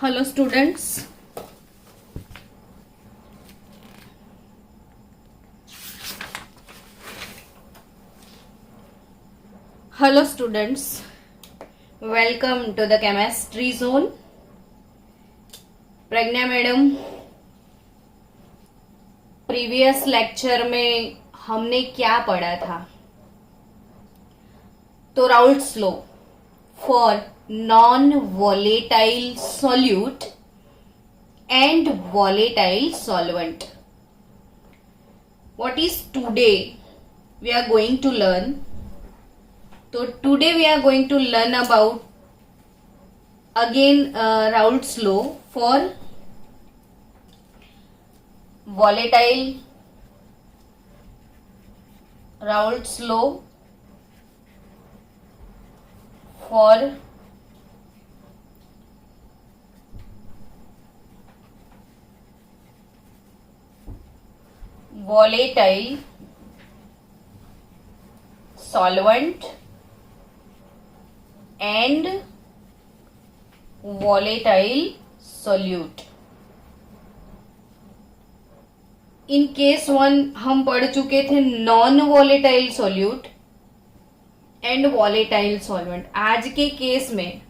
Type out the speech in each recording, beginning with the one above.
Hello students. Hello students. Welcome to the chemistry zone. Pragya madam, previous lecture में हमने क्या पढ़ा था? तो Raoult's law for non-volatile solute and volatile solvent. What is today we are going to learn? So today we are going to learn about again Raoult's law for volatile, Raoult's law for volatile solvent and volatile solute. In case 1 हम पढ़ चुके थे non volatile solute and volatile solvent. आज के case में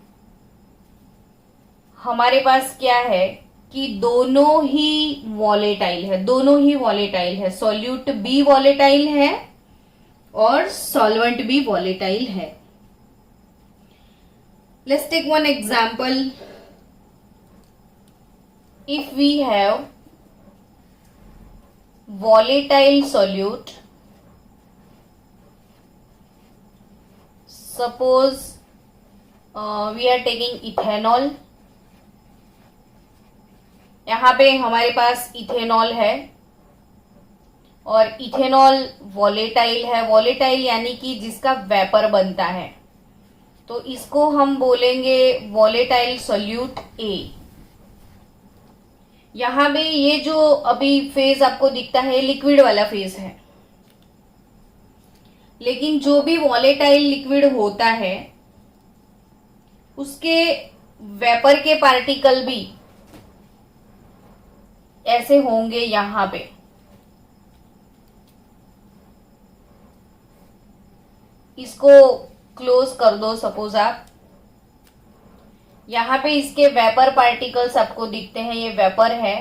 हमारे पास क्या है कि दोनों ही वॉलेटाइल है, सॉल्यूट भी वॉलेटाइल है और सॉल्वेंट भी वॉलेटाइल है. Let's take one example. If we have volatile solute, suppose we are taking ethanol. यहाँ पे हमारे पास इथेनॉल है और इथेनॉल वॉलेटाइल है. वॉलेटाइल यानी कि जिसका वेपर बनता है, तो इसको हम बोलेंगे वॉलेटाइल सोल्यूट ए. यहां पे ये जो अभी फेज आपको दिखता है लिक्विड वाला फेज है, लेकिन जो भी वॉलेटाइल लिक्विड होता है उसके वेपर के पार्टिकल भी ऐसे होंगे. यहां पे इसको क्लोज कर दो. सपोज आप यहां पे इसके वेपर पार्टिकल्स आपको दिखते हैं. ये वेपर है.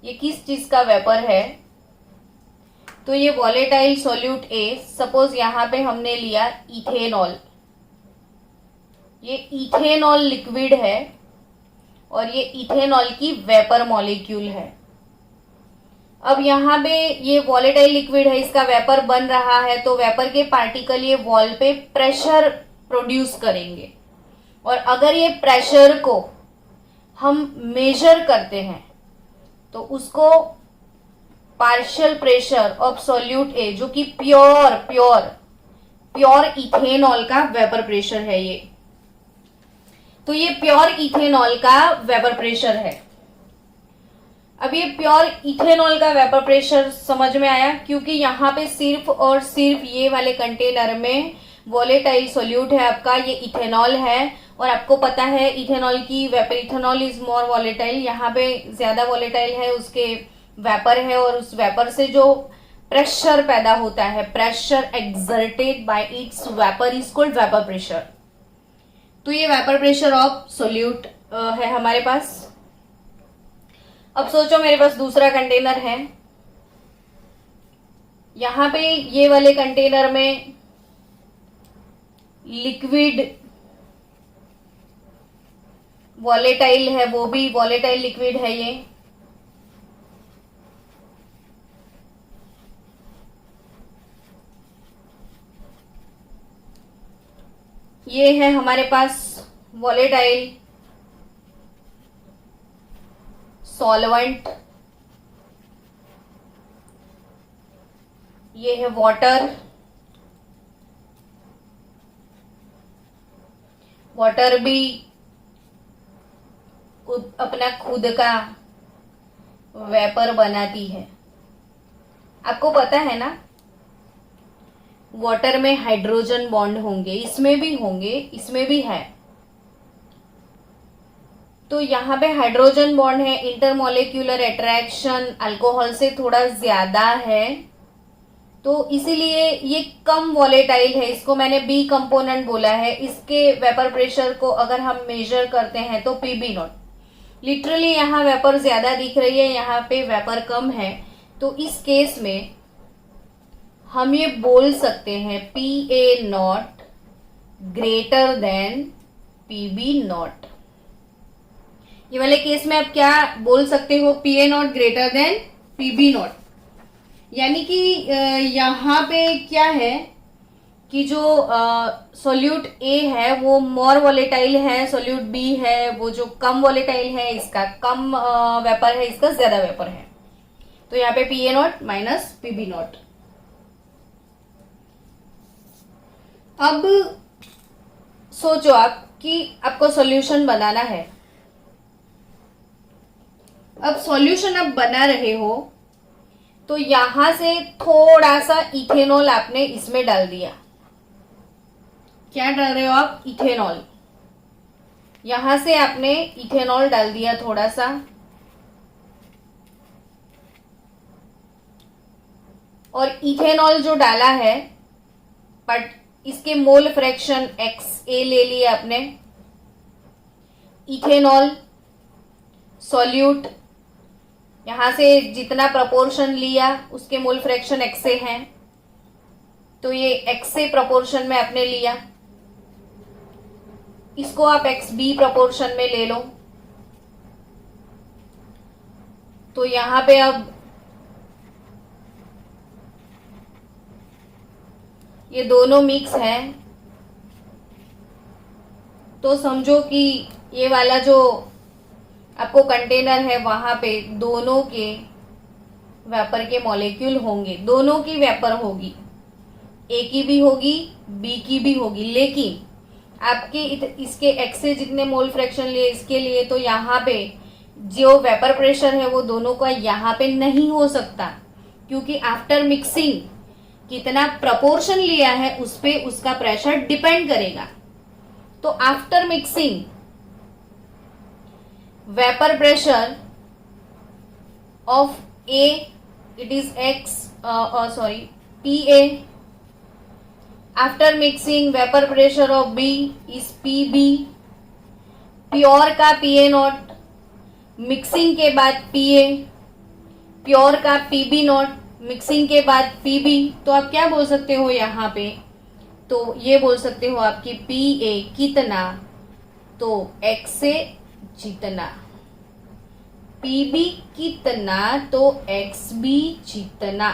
ये किस चीज का वेपर है? तो ये वॉलेटाइल सोल्यूट ए. सपोज यहां पे हमने लिया इथेनॉल. ये इथेनॉल लिक्विड है और ये इथेनॉल की वेपर मॉलिक्यूल है. अब यहां पे ये वॉलेटाइल लिक्विड है, इसका वेपर बन रहा है, तो वेपर के पार्टिकल ये वॉल पे प्रेशर प्रोड्यूस करेंगे. और अगर ये प्रेशर को हम मेजर करते हैं तो उसको पार्शियल प्रेशर ऑफ सोल्यूट ए, जो कि प्योर इथेनॉल का वेपर प्रेशर है ये. तो ये प्योर इथेनॉल का वेपर प्रेशर है. अब ये प्योर इथेनॉल का वेपर प्रेशर समझ में आया, क्योंकि यहां पे सिर्फ और सिर्फ ये वाले कंटेनर में वॉलेटाइल सोल्यूट है आपका, ये इथेनॉल है. और आपको पता है इथेनॉल की vapour, ethanol is more volatile. यहाँ पे ज्यादा वॉलेटाइल है, उसके वेपर है और उस वेपर से जो प्रेशर पैदा होता है, pressure exerted by it's vapour is called vapour pressure. तो ये वेपर प्रेशर ऑफ सोल्यूट है हमारे पास. अब सोचो मेरे पास दूसरा कंटेनर है. यहां पे ये वाले कंटेनर में लिक्विड वॉलेटाइल है, वो भी वॉलेटाइल लिक्विड है. ये है हमारे पास वॉलेटाइल सॉल्वेंट. ये है वाटर. वाटर भी अपना खुद का वेपर बनाती है. आपको पता है ना, वाटर में हाइड्रोजन बॉन्ड होंगे, इसमें भी होंगे, इसमें भी है. तो यहाँ पे हाइड्रोजन बॉन्ड है, इंटरमोलिक्यूलर अट्रैक्शन अल्कोहल से थोड़ा ज्यादा है, तो इसीलिए ये कम वॉलेटाइल है। इसको मैंने बी कंपोनेंट बोला है। इसके वेपर प्रेशर को अगर हम मेजर करते हैं तो पीबी नॉट, लिटरली यहाँ वेपर ज्यादा दिख रही है, यहाँ पे वेपर कम है, तो इस केस में हम ये बोल सकते हैं P A not greater than PB naught. ये वाले केस में आप क्या बोल सकते हो, P A not greater than PB naught, यानी कि यहाँ पे क्या है कि जो सोल्यूट ए है वो मोर वॉलेटाइल है, सोल्यूट बी है वो जो कम वॉलेटाइल है, इसका कम वेपर है, इसका ज्यादा वेपर है। तो यहाँ पे P A not minus PB naught. अब सोचो आप कि आपको सॉल्यूशन बनाना है। अब सॉल्यूशन आप बना रहे हो तो यहां से थोड़ा सा इथेनॉल आपने इसमें डाल दिया। क्या डाल रहे हो आप, इथेनॉल। यहां से आपने इथेनॉल डाल दिया थोड़ा सा, और इथेनॉल जो डाला है बट इसके मोल फ्रैक्शन XA ले लिए आपने। इथेनॉल सॉल्यूट यहां से जितना प्रपोर्शन लिया उसके मोल फ्रैक्शन XA है, तो ये XA प्रपोर्शन में आपने लिया, इसको आप XB प्रपोर्शन में ले लो। तो यहां पे अब ये दोनों मिक्स है, तो समझो कि ये वाला जो आपको कंटेनर है वहां पे दोनों के वेपर के मॉलिक्यूल होंगे, दोनों की वेपर होगी, ए की भी होगी बी की भी होगी, लेकिन आपके इसके XA जितने मोल फ्रैक्शन लिए इसके लिए, तो यहाँ पे जो वेपर प्रेशर है वो दोनों का यहाँ पे नहीं हो सकता, क्योंकि आफ्टर मिक्सिंग कितना प्रपोर्शन लिया है उस पे उसका प्रेशर डिपेंड करेगा। तो after mixing vapour pressure of A it is PA, after mixing vapour pressure of B is PB, pure का PA नॉट, मिक्सिंग के बाद PA, प्योर का PB नॉट, मिक्सिंग के बाद PB। तो आप क्या बोल सकते हो यहाँ पे, तो ये बोल सकते हो आपकी PA कितना, तो XA जितना, PB कितना, तो XB जितना।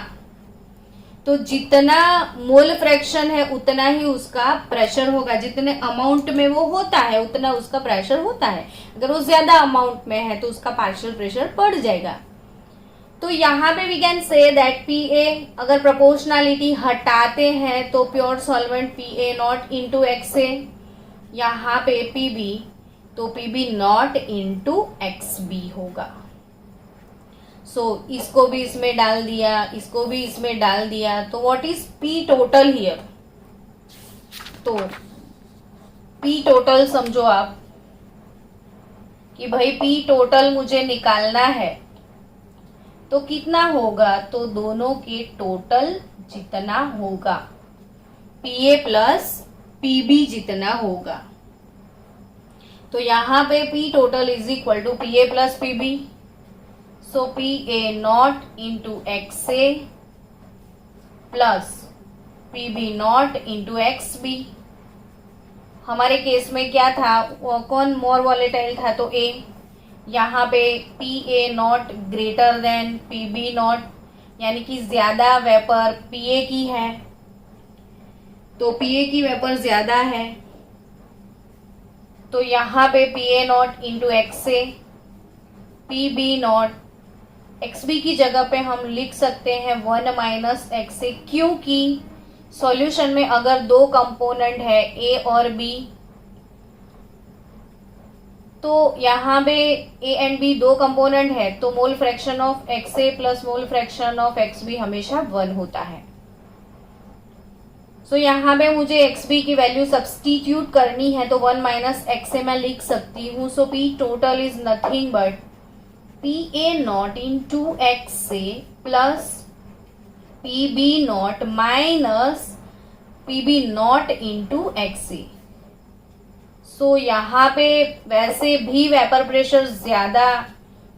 तो जितना मोल फ्रैक्शन है उतना ही उसका प्रेशर होगा, जितने अमाउंट में वो होता है उतना उसका प्रेशर होता है। अगर वो ज्यादा अमाउंट में है तो उसका पार्शियल प्रेशर बढ़ जाएगा। तो यहाँ पे we can say that PA, अगर प्रोपोर्शनलिटी हटाते हैं तो pure solvent PA naught into XA, यहाँ पे PB तो PB नॉट इंटू XB होगा। सो इसको भी इसमें डाल दिया, इसको भी इसमें डाल दिया, तो what is P total here, तो P टोटल समझो आप कि भाई P टोटल मुझे निकालना है, तो कितना होगा, तो दोनों के टोटल जितना होगा PA प्लस PB जितना होगा। तो यहां पे P total is equal to PA plus PB, so PA naught into XA plus PB naught into XB। हमारे केस में क्या था, कौन मोर वॉलेटाइल था, तो A। यहाँ पे PA not greater then PB not, यानी कि ज्यादा वेपर PA की है, तो PA की वेपर ज्यादा है, तो यहाँ पे PA naught into XA, PB not, XB की जगह पे हम लिख सकते हैं 1 माइनस XA, क्योंकि सॉल्यूशन में अगर दो कंपोनेंट है A और B, तो यहाँ पे A एंड B दो कंपोनेंट है, तो मोल fraction of XA plus mole fraction of XB हमेशा 1 होता है। सो यहाँ पे मुझे एक्स बी की वैल्यू सब्सटीट्यूट करनी है, तो 1 माइनस एक्स से मैं लिख सकती हूँ. So P total is nothing but P A not into X से plus P B not minus P B not into X C. So यहाँ पे वैसे भी वेपर प्रेशर ज्यादा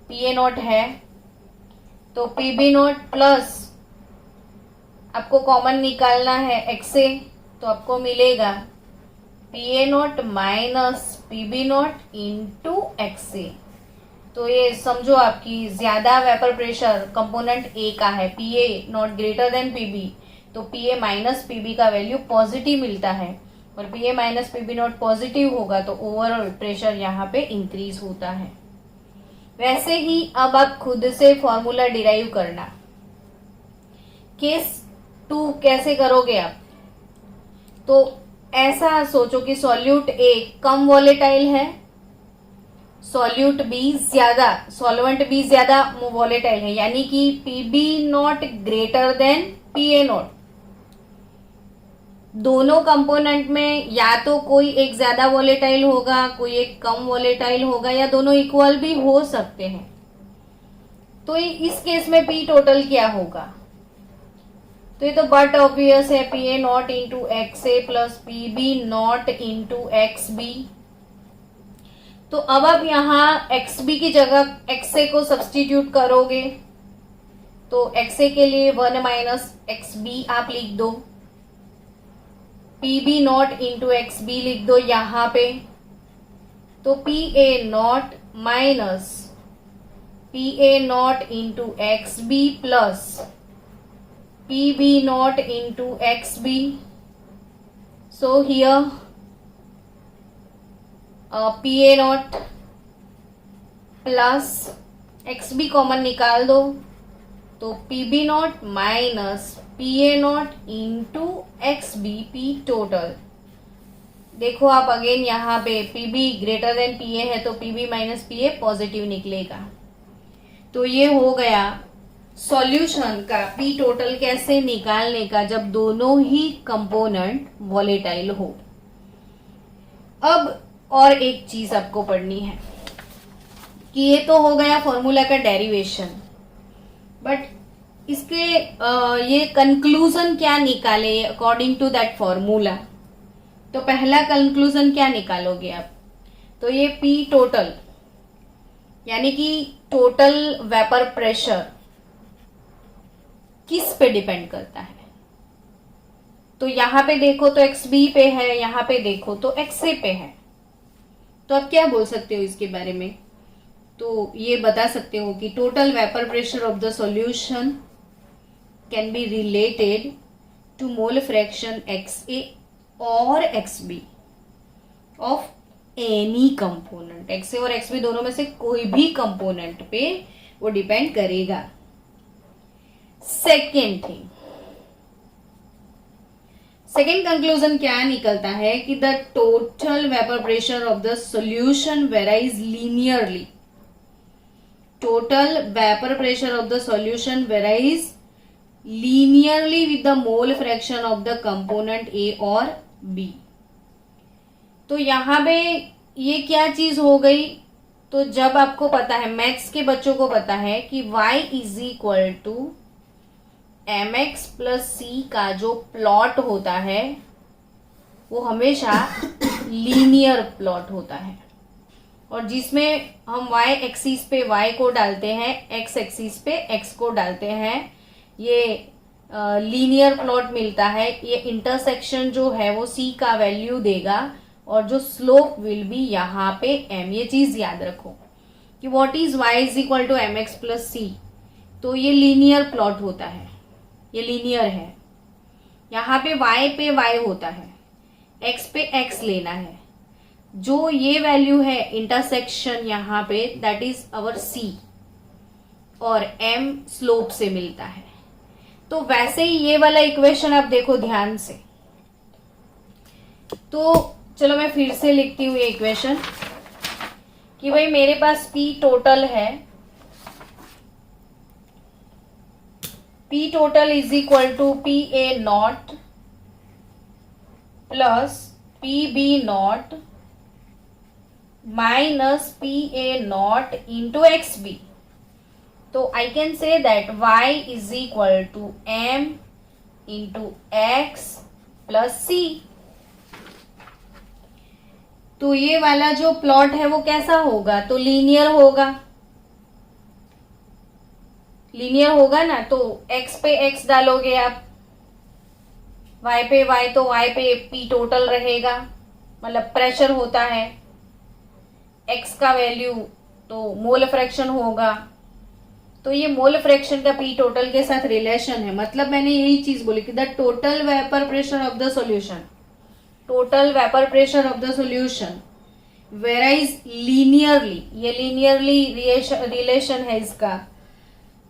पी ए नॉट है, तो पी बी नॉट प्लस आपको common निकालना है एक्स से, तो आपको मिलेगा P A not minus P B not into X से. तो ये समझो आपकी ज्यादा वेपर प्रेशर कंपोनेंट ए का है, P A not greater than P B, तो P A minus P B का वैल्यू पॉजिटिव मिलता है, और P A minus P B not positive होगा तो ओवरऑल प्रेशर यहाँ पे इंक्रीज होता है. वैसे ही अब आप खुद से फॉर्मूला डिराइव करना. केस 2 कैसे करोगे आप? तो ऐसा सोचो कि सॉल्यूट ए कम वॉलेटाइल है, सॉल्यूट बी ज्यादा, सॉल्वेंट बी ज्यादा वॉलेटाइल है, यानी कि P B naught greater than P A naught. दोनों कंपोनेंट में या तो कोई एक ज्यादा वॉलेटाइल होगा, कोई एक कम वॉलेटाइल होगा, या दोनों इक्वल भी हो सकते हैं. तो इस केस में पी टोटल क्या होगा? तो ये तो बट ऑब्वियस है, P A not into X A plus P B not into X B. तो अब आप यहाँ एक्स बी की जगह एक्स ए को सब्सटीट्यूट करोगे, तो एक्स ए के लिए 1 माइनस एक्स बी आप लिख दो, P B not into X B लिख दो यहाँ पे. तो P A not minus P A not into X B plus P B not into X B. So here P A naught plus X B common निकाल दो, तो P B not minus P A not into X B P total. देखो आप again यहाँ पे P B greater than P A है, तो P B minus P A positive निकलेगा. तो ये हो गया सॉल्यूशन का पी टोटल कैसे निकालने का जब दोनों ही कंपोनेंट वॉलेटाइल हो. अब और एक चीज आपको पढ़नी है कि ये तो हो गया फॉर्मूला का डेरिवेशन, बट इसके ये कंक्लूजन क्या निकाले अकॉर्डिंग टू दैट फॉर्मूला. तो पहला कंक्लूजन क्या निकालोगे आप? तो ये पी टोटल यानी कि टोटल वेपर प्रेशर किस पे डिपेंड करता है? तो यहां पे देखो तो एक्स बी पे है, यहां पे देखो तो एक्स ए पे है. तो आप क्या बोल सकते हो इसके बारे में? तो ये बता सकते हो कि total vapour pressure of the solution can be related to mole fraction X A और X B of any component. X A और एक्स बी दोनों में से कोई भी कंपोनेंट पे वो डिपेंड करेगा. सेकेंड थिंग, सेकेंड कंक्लूजन क्या निकलता है कि the total vapour pressure of the solution varies linearly. Total vapour pressure of the solution varies linearly with the mole fraction of the component ए और बी. तो यहां पे ये क्या चीज हो गई? तो जब आपको पता है, मैथ्स के बच्चों को पता है कि y is equal to M X plus C का जो प्लॉट होता है वो हमेशा लीनियर प्लॉट होता है, और जिसमें हम y एक्सिस पे y को डालते हैं, x एक्सिस पे x को डालते हैं, ये लीनियर प्लॉट मिलता है. ये इंटरसेक्शन जो है वो c का वैल्यू देगा, और जो स्लोप विल बी यहाँ पे m. ये चीज याद रखो कि what is y is equal to M X plus C. तो ये लीनियर प्लॉट होता है, ये लीनियर है. यहाँ पे y होता है, x पे x लेना है. जो ये वैल्यू है इंटरसेक्शन यहाँ पे दैट इज अवर c, और m स्लोप से मिलता है. तो वैसे ही ये वाला इक्वेशन आप देखो ध्यान से. तो चलो मैं फिर से लिखती हूँ ये इक्वेशन कि भाई मेरे पास P टोटल है, P total is equal to P A naught plus PB0 minus PA0 into XB. तो I can say that y is equal to m into x plus c. तो ये वाला जो प्लॉट है वो कैसा होगा? तो लीनियर होगा. लीनियर होगा ना. तो x पे x डालोगे आप, y पे y, तो y पे p टोटल रहेगा, मतलब प्रेशर होता है. x का वैल्यू तो मोल फ्रैक्शन होगा. तो ये मोल फ्रैक्शन का पी टोटल के साथ रिलेशन है. मतलब मैंने यही चीज बोली कि the total vapour pressure of the solution, total vapour pressure of the solution varies linearly. ये लीनियरली रिलेशन है इसका.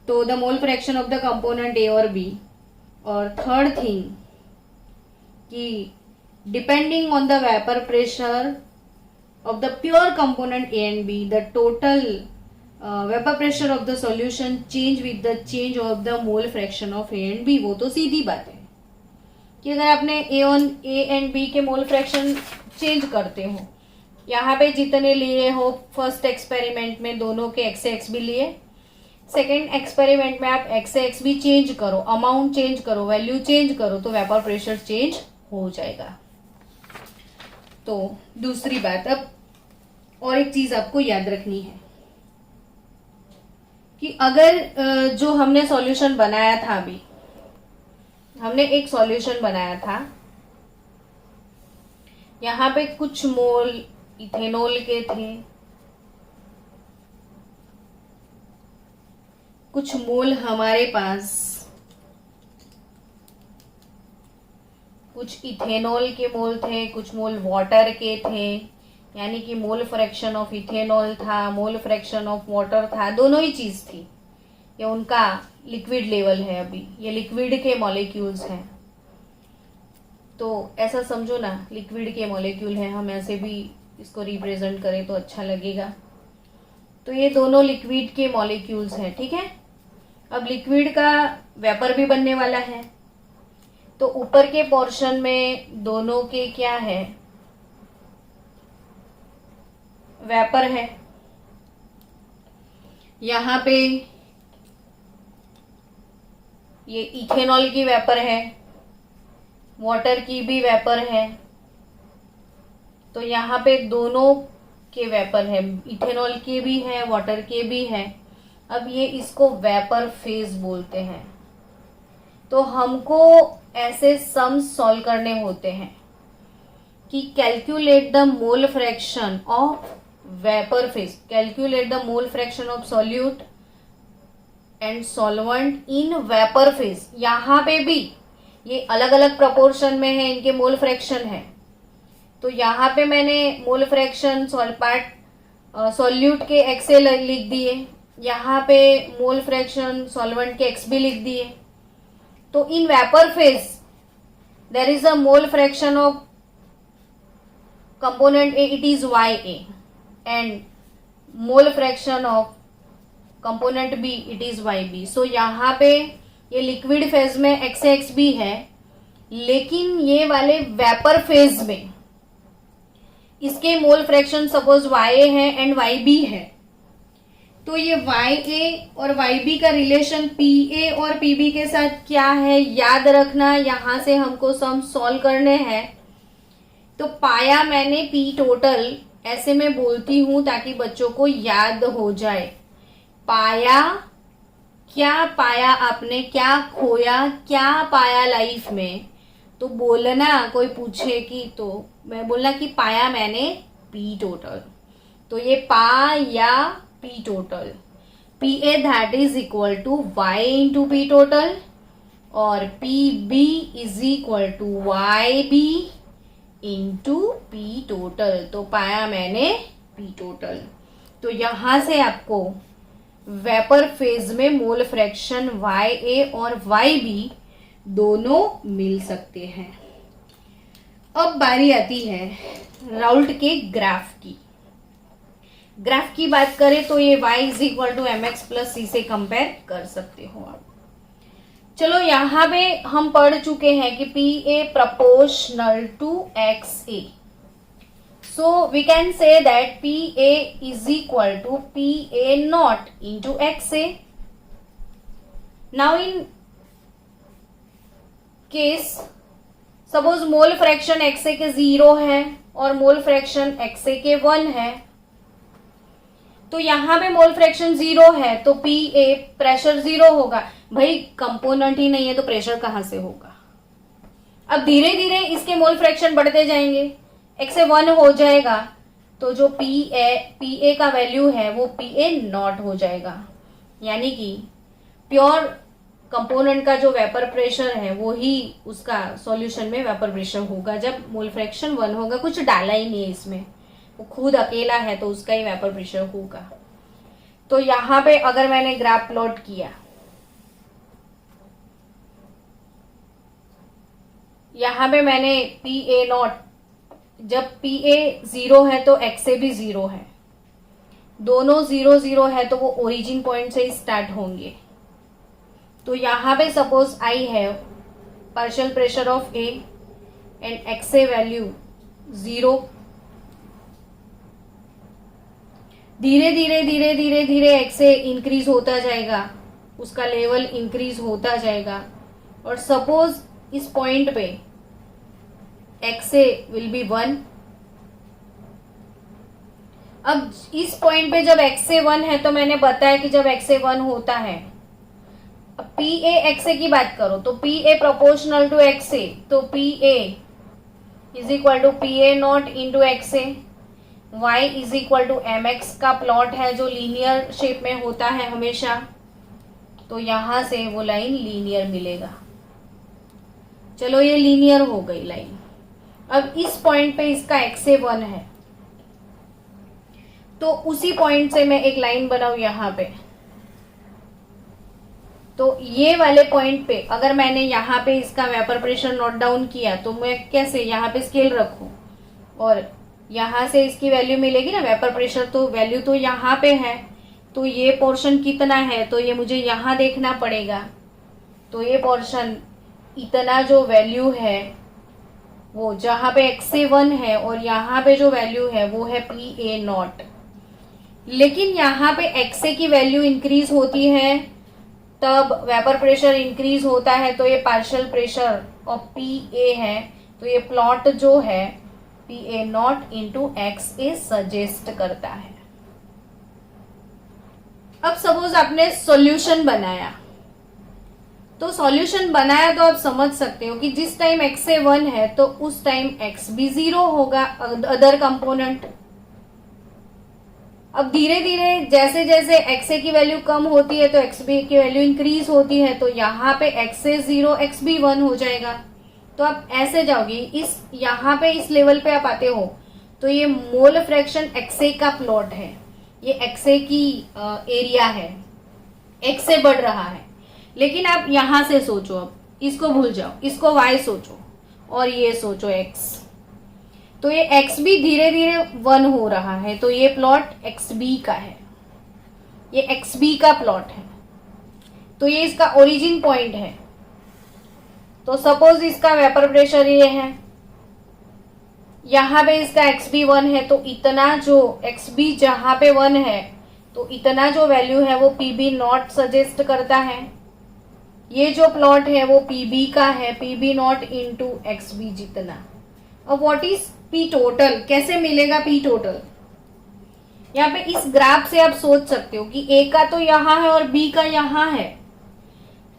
तो the mole fraction of the component ए और बी. और थर्ड थिंग कि depending on the vapour pressure of the pure component A and B, the total vapor pressure of the solution change with the change of the mole fraction of A and B. वो तो सीधी बात है कि अगर आपने A and B के mole fraction change करते हो, यहाँ पे जितने लिए हो फर्स्ट एक्सपेरिमेंट में दोनों के x से x भी लिए, सेकेंड एक्सपेरिमेंट में आप x से x भी चेंज करो, अमाउंट चेंज करो, वैल्यू चेंज करो, तो वेपर प्रेशर चेंज हो जाएगा. तो दूसरी बात, अब और एक चीज आपको याद रखनी है कि अगर जो हमने सॉल्यूशन बनाया था, अभी हमने एक सॉल्यूशन बनाया था, यहां पे कुछ मोल इथेनॉल के थे, कुछ मोल हमारे पास कुछ इथेनॉल के मोल थे, कुछ मोल वाटर के थे, यानी कि मोल फ्रैक्शन ऑफ इथेनॉल था, मोल फ्रैक्शन ऑफ वाटर था, दोनों ही चीज थी. ये उनका लिक्विड लेवल है. अभी ये लिक्विड के मॉलिक्यूल्स हैं. तो ऐसा समझो ना, लिक्विड के मॉलिक्यूल हैं, हम ऐसे भी इसको रिप्रेजेंट करें तो अच्छा लगेगा. तो ये दोनों लिक्विड के मॉलिक्यूल्स हैं, ठीक है. अब लिक्विड का वेपर भी बनने वाला है. तो ऊपर के पोर्शन में दोनों के क्या है? वेपर है. यहां पे ये इथेनॉल की वेपर है, वाटर की भी वेपर है. तो यहां पे दोनों के वेपर है, इथेनॉल के भी है, वाटर के भी है. अब ये इसको वेपर फेज बोलते हैं. तो हमको ऐसे सम्स सॉल्व करने होते हैं कि calculate the mole fraction of vapour phase, calculate the mole fraction of solute and solvent in vapour phase. यहां पे भी ये अलग अलग प्रोपोर्शन में है, इनके मोल फ्रैक्शन है. तो यहां पे मैंने मोल फ्रैक्शन सॉल्यूट के x से लिख दिए, यहां पे मोल फ्रैक्शन सॉल्वेंट के x भी लिख दिए. तो in vapour phase there is a mole fraction of component A, it is YA, and mole fraction of component B, it is YB. So यहाँ पे ये लिक्विड फेज में x से x भी है, लेकिन ये वाले वेपर फेज में इसके मोल फ्रैक्शन सपोज YA है एंड YB है. तो ये YA और YB का रिलेशन PA और PB के साथ क्या है याद रखना. यहां से हमको सम सॉल्व करने हैं. तो पाया मैंने P टोटल, ऐसे मैं बोलती हूं ताकि बच्चों को याद हो जाए. पाया, क्या पाया आपने, क्या खोया, क्या पाया लाइफ में. तो बोलना, कोई पूछे कि, तो मैं बोलना कि पाया मैंने P टोटल. तो ये पाया P टोटल, PA that is equal to Y into P total, और PB is equal to YB into P total. तो पाया मैंने P टोटल. तो यहां से आपको वेपर फेज में मोल फ्रैक्शन YA और YB दोनों मिल सकते हैं. अब बारी आती है राउल्ट के ग्राफ की. ग्राफ की बात करें तो ये y is equal to mx plus c से कंपेयर कर सकते हो आप. चलो यहां पे हम पढ़ चुके हैं कि P A proportional to X A, so we can say that P A is equal to P A not into X A. Now in case suppose mole fraction X A के 0 है और मोल फ्रैक्शन एक्स ए के 1 है, तो यहां पे mole fraction 0 है तो पी ए प्रेशर 0 होगा. भाई कंपोनेंट ही नहीं है तो प्रेशर कहां से होगा. अब धीरे धीरे इसके मोल फ्रैक्शन बढ़ते जाएंगे, एक्स ए 1 हो जाएगा तो जो पी ए का वैल्यू है वो पी ए नॉट हो जाएगा. यानी कि प्योर कंपोनेंट का जो वेपर प्रेशर है वो ही उसका सॉल्यूशन में वेपर प्रेशर होगा जब मोल फ्रैक्शन 1 होगा. कुछ डाला ही नहीं है इसमें, वो खुद अकेला है तो उसका ही वेपर प्रेशर होगा. तो यहां पे अगर मैंने ग्राफ प्लॉट किया, यहां पे मैंने पी ए नॉट, जब पी ए 0 है तो एक्स ए भी 0 है, दोनों 0 0 है तो वो ओरिजिन पॉइंट से ही स्टार्ट होंगे. तो यहां पे सपोज आई है partial pressure of A and x A value 0. धीरे धीरे धीरे धीरे धीरे एक्स ए इंक्रीज होता जाएगा, उसका लेवल इंक्रीज होता जाएगा और सपोज इस पॉइंट पे एक्स ए विल बी 1. अब इस पॉइंट पे जब एक्स ए 1 है तो मैंने बताया कि जब एक्स ए 1 होता है, अब पी ए एक्स ए की बात करो तो P A proportional to X A, तो P A is equal to P A not into X A. Y is equal to M X का प्लॉट है जो लीनियर शेप में होता है हमेशा, तो यहां से वो लाइन लीनियर मिलेगा. चलो ये लीनियर हो गई लाइन. अब इस पॉइंट पे इसका एक्स ए 1 है तो उसी पॉइंट से मैं एक लाइन बनाऊ यहां पे. तो ये वाले पॉइंट पे अगर मैंने यहाँ पे इसका वेपर प्रेशर नोट डाउन किया तो मैं कैसे यहाँ पे स्केल रखूं और यहां से इसकी वैल्यू मिलेगी ना वेपर प्रेशर, तो वैल्यू तो यहाँ पे है, तो ये पोर्शन कितना है तो ये मुझे यहाँ देखना पड़ेगा. तो ये पोर्शन इतना जो वैल्यू है वो जहां पे एक्स ए 1 है और यहाँ पे जो वैल्यू है वो है पी ए नॉट. लेकिन यहाँ पे एक्स ए की वैल्यू इंक्रीज होती है तब वेपर प्रेशर इंक्रीज होता है, तो ये partial pressure of P A है. तो ये प्लॉट जो है P A not into X A suggest करता है. अब सपोज आपने सॉल्यूशन बनाया, तो सॉल्यूशन बनाया तो आप समझ सकते हो कि जिस टाइम एक्स ए 1 है तो उस टाइम एक्स भी 0 होगा अदर कंपोनेंट. अब धीरे धीरे जैसे जैसे एक्स ए की वैल्यू कम होती है तो एक्स बी की वैल्यू इंक्रीज होती है, तो यहाँ पे एक्स ए 0 एक्स बी 1 हो जाएगा. तो आप ऐसे जाओगे, इस यहाँ पे इस लेवल पे आप आते हो तो ये मोल फ्रैक्शन एक्स ए का प्लॉट है, ये एक्स ए की एरिया है, एक्स ए बढ़ रहा है. लेकिन आप यहां से सोचो, अब इसको भूल जाओ, इसको वाई सोचो और ये सोचो एक्स. तो ये एक्स भी धीरे धीरे 1 हो रहा है, तो ये प्लॉट एक्स बी का है, ये एक्स बी का प्लॉट है. तो ये इसका ओरिजिन पॉइंट है. तो सपोज इसका वेपर प्रेशर ये है, यहां पे इसका एक्स बी 1 है, तो इतना जो एक्स बी जहां पे 1 है तो इतना जो वैल्यू है वो पी बी नॉट सजेस्ट करता है. ये जो प्लॉट है वो पी बी का है, P B not into X B जितना. अब व्हाट इज पी टोटल, कैसे मिलेगा पी टोटल? यहाँ पे इस ग्राफ से आप सोच सकते हो कि ए का तो यहाँ है और बी का यहाँ है,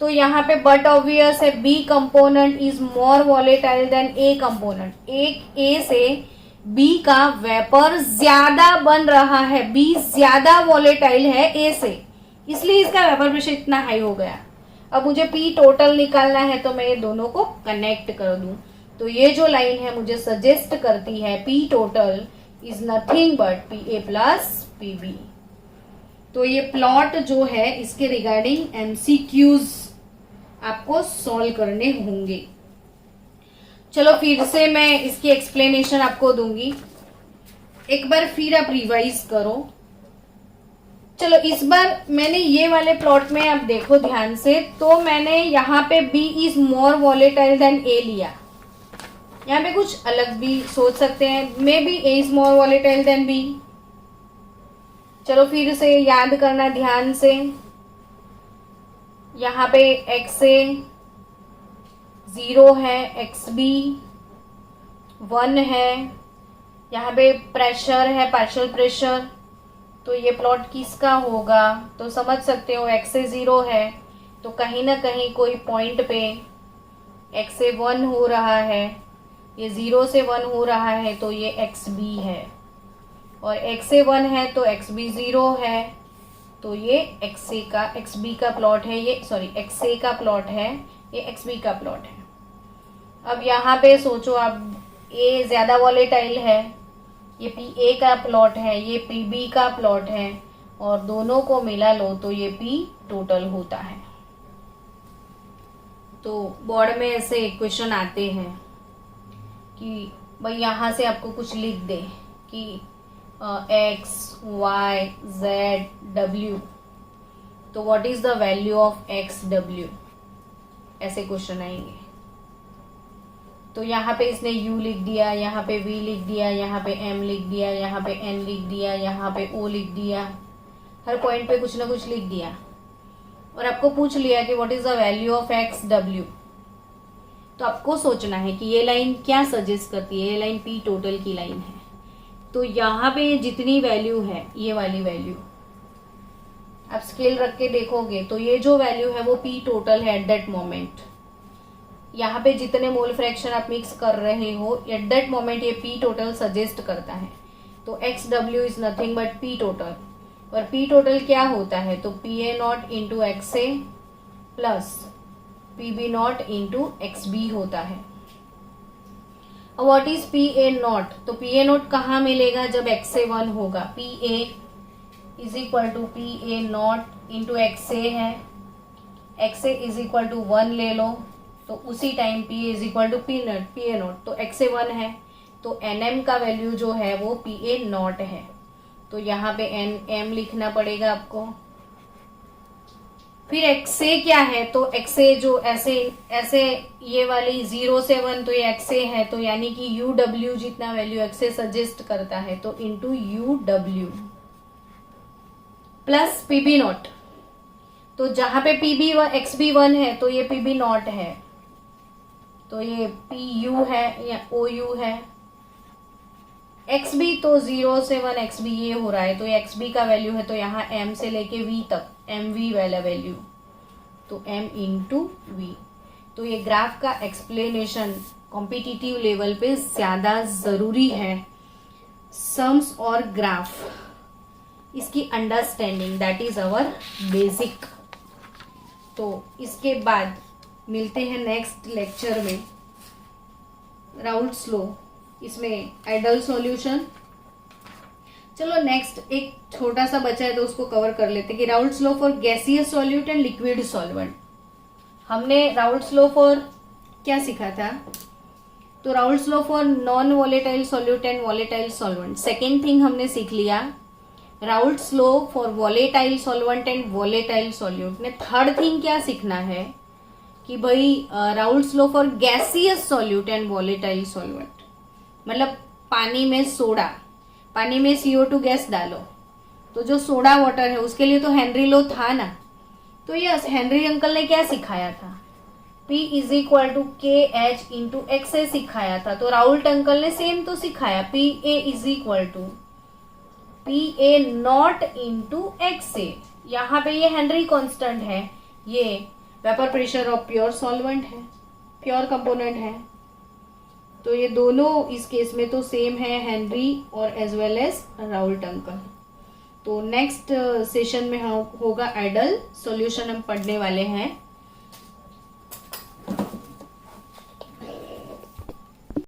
तो यहाँ पे बट ऑब्वियस है B component is more volatile than A component. एक ए से बी का वेपर ज्यादा बन रहा है, बी ज्यादा वॉलेटाइल है ए से, इसलिए इसका वेपर प्रेशर इतना हाई हो गया. अब मुझे पी टोटल निकालना है तो मैं ये दोनों को कनेक्ट कर दूं. तो ये जो लाइन है मुझे सजेस्ट करती है P total is nothing but P A plus P B. तो ये प्लॉट जो है इसके रिगार्डिंग एमसीक्यूज आपको सॉल्व करने होंगे. चलो फिर से मैं इसकी एक्सप्लेनेशन आपको दूंगी, एक बार फिर आप रिवाइज करो. चलो इस बार मैंने ये वाले प्लॉट में आप देखो ध्यान से, तो मैंने यहाँ पे B is more volatile than A लिया। यहाँ पे कुछ अलग भी सोच सकते हैं, maybe A is more volatile than B। चलो फिर से याद करना ध्यान से। यहाँ पे XA 0 है, XB 1 है, यहाँ पे प्रेशर है, पार्शियल प्रेशर, तो ये प्लॉट किसका होगा? तो समझ सकते हो XA 0 है तो कहीं ना कहीं कोई पॉइंट पे XA 1 हो रहा है, ये 0 से 1 हो रहा है तो ये XB है, और XA 1 है तो XB 0 है, तो ये XB का प्लॉट है, ये सॉरी XA का प्लॉट है, ये XB का प्लॉट है। अब यहाँ पे सोचो आप, A ज्यादा वॉलेटाइल है, ये PA का प्लॉट है, ये PB का प्लॉट है, और दोनों को मिला लो तो ये P टोटल होता है। तो बोर्ड में ऐसे क्वेश्चन आते हैं कि भाई यहाँ से आपको कुछ लिख दे कि X, Y, Z, W, तो what is the value of X, W, ऐसे क्वेश्चन आएंगे। तो यहाँ पे इसने U लिख दिया, यहाँ पे V लिख दिया, यहाँ पे M लिख दिया, यहाँ पे N लिख दिया, यहाँ पे O लिख दिया, हर पॉइंट पे कुछ ना कुछ लिख दिया, और आपको पूछ लिया कि what is the value of X, W। तो आपको सोचना है कि ये लाइन क्या सजेस्ट करती है, ये लाइन P टोटल की लाइन है, तो यहाँ पे जितनी वैल्यू है, ये वाली वैल्यू आप स्केल रख के देखोगे तो ये जो वैल्यू है वो P टोटल है एट दैट मोमेंट। यहाँ पे जितने मोल फ्रैक्शन आप मिक्स कर रहे हो एट दैट मोमेंट ये P टोटल सजेस्ट करता है। तो XW is nothing but P total, और P टोटल क्या होता है? तो PA naught into XA plus PB naught into XB होता है। अब व्हाट इज PA नॉट? तो PA नॉट कहाँ मिलेगा? जब XA 1 होगा। PA is equal to PA naught into XA है, XA इज इक्वल टू 1 ले लो, तो उसी time P is equal to PA naught, तो XA 1 है तो NM का वैल्यू जो है वो PA नॉट है, तो यहाँ पे NM लिखना पड़ेगा आपको। फिर XA क्या है? तो XA जो ऐसे ऐसे ये वाली 0 से 1 तो ये XA है, तो यानी कि UW जितना वैल्यू XA सजेस्ट करता है तो into UW plus PB not, तो जहां पे XB 1 है तो ये PB नॉट है, तो ये PU है या OU है। XB तो 0 से 1 XB ये हो रहा है, तो ये XB का वैल्यू है, तो यहाँ M से लेके V तक MV वाला वैल्यू, तो M इंटू V। तो ये ग्राफ का एक्सप्लेनेशन कॉम्पिटिटिव लेवल पे ज्यादा जरूरी है। सम्स और ग्राफ, इसकी understanding, that is our basic. तो इसके बाद मिलते हैं नेक्स्ट लेक्चर में राउल्ट्स लॉ, इसमें आइडल सॉल्यूशन। चलो नेक्स्ट एक छोटा सा बचा है तो उसको कवर कर लेते हैं कि Raoult's law for gaseous solute and liquid solvent. हमने राउल्ट्स लॉ फॉर क्या सीखा था? तो Raoult's law for non volatile solute and volatile solvent. Second thing हमने सीख लिया Raoult's law for volatile solvent and volatile solute. ने थर्ड थिंग क्या सीखना है कि भाई Raoult's law for gaseous solute and volatile solvent, मतलब पानी में सोडा, पानी में CO2 गैस डालो तो जो सोडा वाटर है उसके लिए तो हेनरी लॉ था ना। तो यस, हेनरी अंकल ने क्या सिखाया था? P is equal to KH into XA सिखाया था, तो राउल्ट अंकल ने सेम तो सिखाया, PA is equal to PA naught into XA। यहाँ पे ये हेनरी कांस्टेंट है, ये vapour pressure of pure solvent है, प्योर कंपोनेंट है, तो ये दोनों इस केस में तो सेम है, हेनरी और as well as Raoult uncle. तो नेक्स्ट सेशन में होगा आइडल सॉल्यूशन हम पढ़ने वाले हैं।